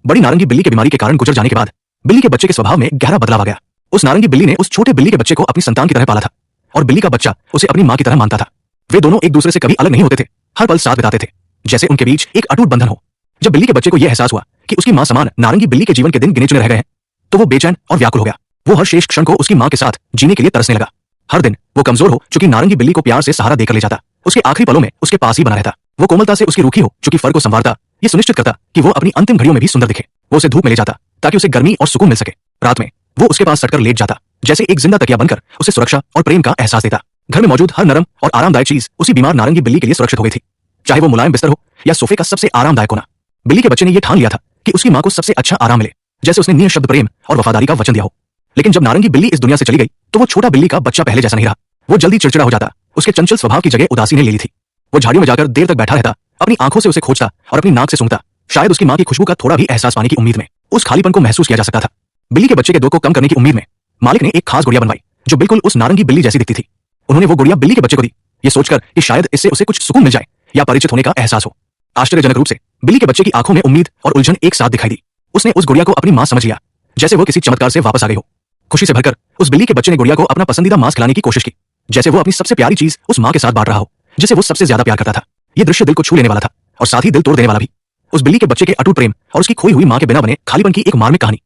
बड़ी नारंगी बिल्ली की बीमारी के कारण गुजर जाने के बाद बिल्ली के बच्चे के स्वभाव में गहरा बदलाव आ गया। उस नारंगी बिल्ली ने उस छोटे बिल्ली के बच्चे को अपनी संतान की तरह पाला था और बिल्ली का बच्चा उसे अपनी मां की तरह मानता था। वे दोनों एक दूसरे से कभी अलग नहीं होते थे, हर पल साथ बिताते थे, जैसे उनके बीच एक अटूट बंधन हो। जब बिल्ली के बच्चे को यह एहसास हुआ कि उसकी मां समान नारंगी बिल्ली के जीवन के दिन गिने चुने रह गए हैं, तो वो बेचैन और व्याकुल हो गया। वो हर शेष क्षण को उसकी मां के साथ जीने के लिए तरसने लगा। हर दिन वो कमजोर हो चुकी नारंगी बिल्ली को प्यार से सहारा देकर ले जाता, उसके आखिरी पलों में उसके पास ही बना रहता। वो कोमलता से उसकी रूखी हो चुकी फर को संवारता, ये सुनिश्चित करता कि वो अपनी अंतिम घड़ियों में भी सुंदर दिखे। वो उसे धूप में ले जाता ताकि उसे गर्मी और सुकून मिल सके। रात में वो उसके पास सटकर लेट जाता, जैसे एक जिंदा तकिया बनकर उसे सुरक्षा और प्रेम का एहसास देता। घर में मौजूद हर नरम और आरामदायक चीज उसी बीमार नारंगी बिल्ली के लिए सुरक्षित हो गई थी, चाहे वो मुलायम बिस्तर हो या सोफे का सबसे आरामदायक कोना। बिल्ली के बच्चे ने यह ठान लिया था कि उसकी मां को सबसे अच्छा आराम मिले, जैसे उसने निःशब्द प्रेम और वफादारी का वचन दिया हो। लेकिन जब नारंगी बिल्ली इस दुनिया से चली गई, तो वो छोटा बिल्ली का बच्चा पहले जैसा नहीं रहा। वो जल्दी चिड़चिड़ा हो जाता, उसके चंचल स्वभाव की जगह उदासी ने ले ली थी। वो झाड़ियों में जाकर देर तक बैठा रहता, अपनी आंखों से उसे खोजता और अपनी नाक से सूंघता, शायद उसकी मां की खुशबू का थोड़ा भी एहसास पाने की उम्मीद में। उस खालीपन को महसूस किया जा सकता था। बिल्ली के बच्चे के दुख को कम करने की उम्मीद में मालिक ने एक खास गुड़िया बनवाई, जो बिल्कुल उस नारंगी बिल्ली जैसी दिखती थी। उन्होंने वो गुड़िया बिल्ली के बच्चे को दी, ये सोचकर कि शायद इससे उसे कुछ सुकून मिल जाए या परिचित होने का एहसास हो। आश्चर्यजनक रूप से बिल्ली के बच्चे की आंखों में उम्मीद और उलझन एक साथ दिखाई दी। उसने उस गुड़िया को अपनी मां समझ लिया, जैसे वो किसी चमत्कार से वापस आ गई हो। खुशी से भरकर उस बिल्ली के बच्चे ने गुड़िया को अपना पसंदीदा मांस खिलाने की कोशिश की, जैसे वो अपनी सबसे प्यारी चीज उस मां के साथ बांट रहा हो, जिसे वो सबसे ज्यादा प्यार करता था। ये दृश्य दिल को छू लेने वाला था और साथ ही दिल तोड़ देने वाला भी। उस बिल्ली के बच्चे के अटूट प्रेम और उसकी खोई हुई मां के बिना बने खालीपन की एक मार्मिक कहानी।